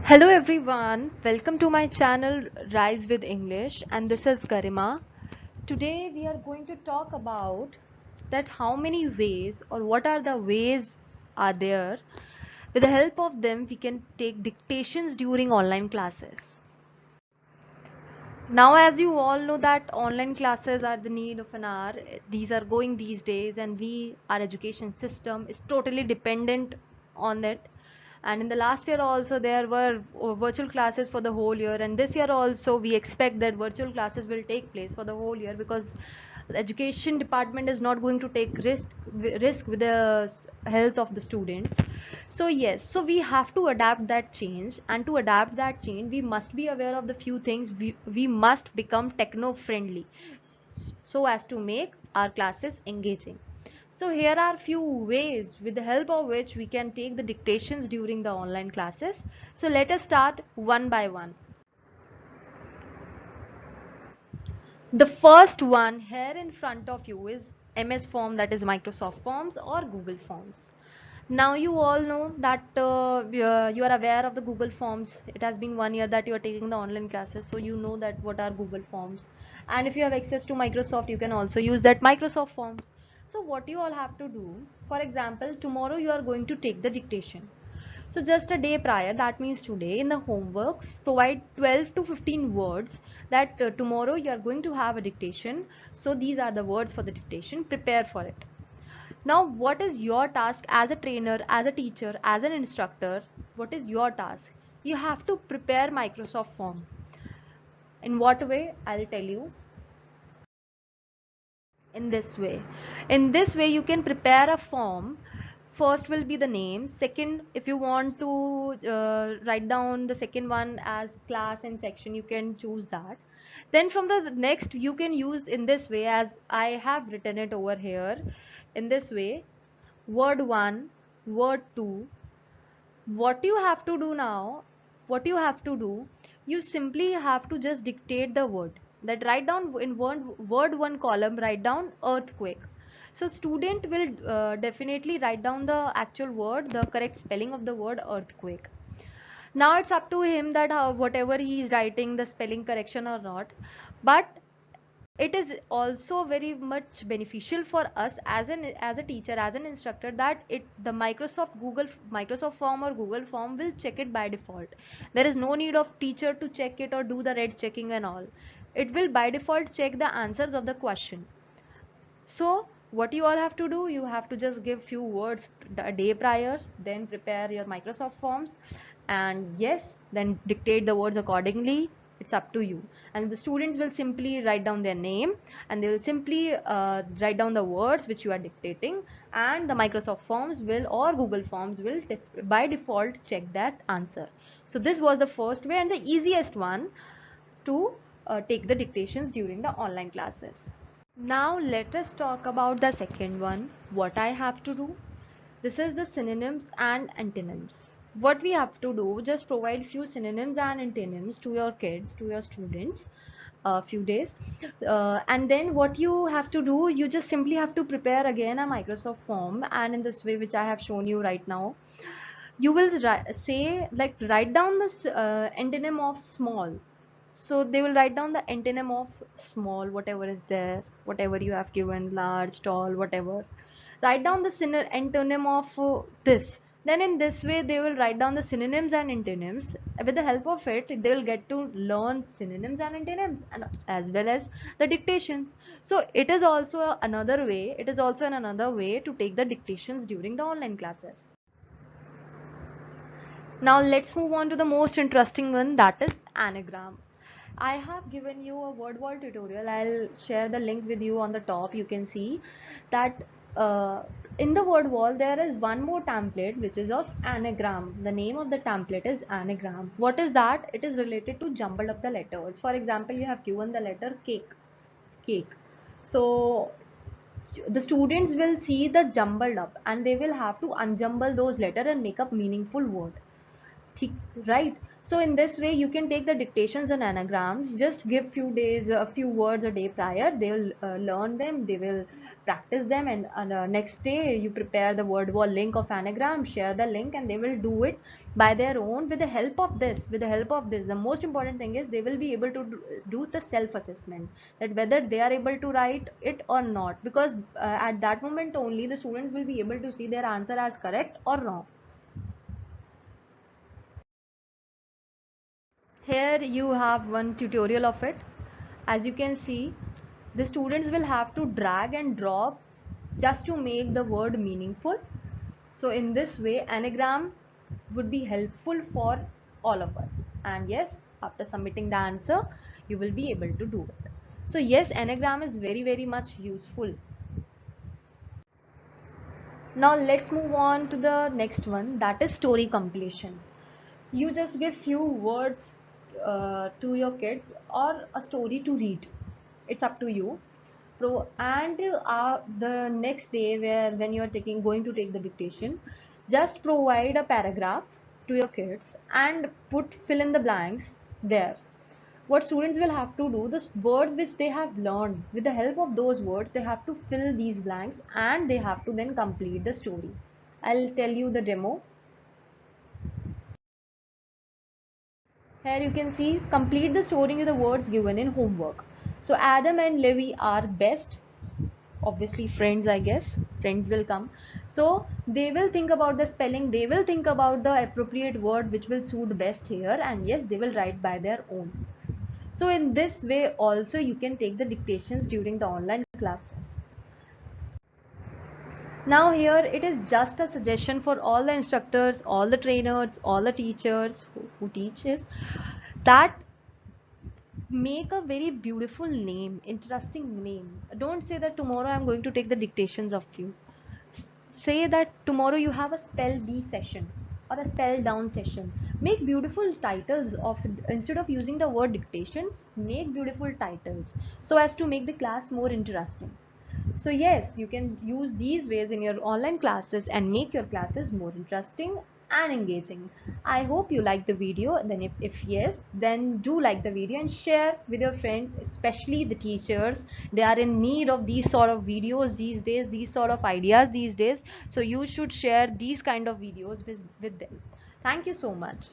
Hello everyone, welcome to my channel Rise with English, and this is Garima. Today we are going to talk about that how many ways or what are the ways are there with the help of them we can take dictations during online classes. Now as you all know that online classes are the need of an hour. These are going these days, and our education system is totally dependent on it. And in the last year also there were virtual classes for the whole year, and this year also we expect that virtual classes will take place for the whole year because the education department is not going to take risk with the health of the students. So yes, so we have to adapt that change, and to adapt that change we must be aware of the few things. We must become techno friendly so as to make our classes engaging. So here are few ways with the help of which we can take the dictations during the online classes. So let us start one by one. The first one here in front of you is MS Form, that is Microsoft Forms or Google Forms. Now you all know that you are aware of the Google Forms. It has been 1 year that you are taking the online classes, so you know that what are Google Forms. And if you have access to Microsoft, you can also use that Microsoft Forms. So what you all have to do, for example, tomorrow you are going to take the dictation. So just a day prior, that means today, in the homework, provide 12 to 15 words that tomorrow you are going to have a dictation. So these are the words for the dictation. Prepare for it. Now, what is your task as a trainer, as a teacher, as an instructor? What is your task? You have to prepare Microsoft form. In what way? I'll tell you. In this way. In this way, you can prepare a form. First will be the name. Second, if you want to write down the second one as class and section, you can choose that. Then from the next, you can use in this way, as I have written it over here. In this way, word 1, word 2. What you have to do now, what you have to do, you simply have to just dictate the word. That write down in word 1 column, write down earthquake. So student will definitely write down the actual word, the correct spelling of the word earthquake. Now it's up to him that whatever he is writing, the spelling correction or not. But it is also very much beneficial for us as a teacher, as an instructor, that the Microsoft form or Google form will check it by default. There is no need of teacher to check it or do the red checking and all. It will by default check the answers of the question. So what you all have to do, you have to just give few words a day prior, then prepare your Microsoft forms, and yes, then dictate the words accordingly. It's up to you. And the students will simply write down their name, and they will simply write down the words which you are dictating, and the Microsoft forms will or Google forms will by default check that answer. So this was the first way and the easiest one to take the dictations during the online classes. Now let us talk about the second one, what I have to do. This is the synonyms and antonyms. What we have to do, just provide few synonyms and antonyms to your kids, to your students, a few days. And then what you have to do, you just simply have to prepare again a Microsoft form, and in this way which I have shown you right now, you will say, like, write down this antonym of small. So they will write down the antonym of small, whatever is there, whatever you have given, large, tall, whatever. Write down the antonym of this. Then in this way they will write down the synonyms and antonyms. With the help of it, they will get to learn synonyms and antonyms, and as well as the dictations. So it is also another way, it is also another way to take the dictations during the online classes. Now let's move on to the most interesting one, that is anagram. I have given you a word wall tutorial. I'll share the link with you on the top. You can see that in the word wall there is one more template which is of anagram. The name of the template is anagram. What is that? It is related to jumble up the letters. For example, you have given the letter cake. Cake. So the students will see the jumbled up, and they will have to unjumble those letters and make up meaningful word. Right? So in this way you can take the dictations and anagrams, just give few days, a few words a day prior, they will learn them, they will practice them, and next day you prepare the word wall link of anagram, share the link, and they will do it by their own with the help of this. The most important thing is they will be able to do the self assessment, that whether they are able to write it or not, because at that moment only the students will be able to see their answer as correct or wrong. Here you have one tutorial of it. As you can see, the students will have to drag and drop just to make the word meaningful. So in this way, anagram would be helpful for all of us. And yes, after submitting the answer, you will be able to do it. So yes, anagram is very, very much useful. Now let's move on to the next one, that is story completion. You just give few words to your kids or a story to read. It's up to you. And the next day, where when you are taking going to take the dictation, just provide a paragraph to your kids and put fill in the blanks there. What students will have to do, the words which they have learned, with the help of those words they have to fill these blanks and they have to then complete the story. I'll tell you the demo. Here you can see, complete the story with the words given in homework. So Adam and Levi are best, obviously friends, I guess. Friends will come. So they will think about the spelling, they will think about the appropriate word which will suit best here, and yes, they will write by their own. So in this way also you can take the dictations during the online classes. Now here it is just a suggestion for all the instructors, all the trainers, all the teachers who teaches, that make a very beautiful name, interesting name. Don't say that tomorrow I'm going to take the dictations of you. Say that tomorrow you have a spell bee session or a spell down session. Make beautiful titles of, instead of using the word dictations, make beautiful titles so as to make the class more interesting. So yes, you can use these ways in your online classes and make your classes more interesting and engaging. I hope you like the video. Then if yes, then do like the video and share with your friends, especially the teachers. They are in need of these sort of videos these days, these sort of ideas these days. So you should share these kind of videos with them. Thank you so much.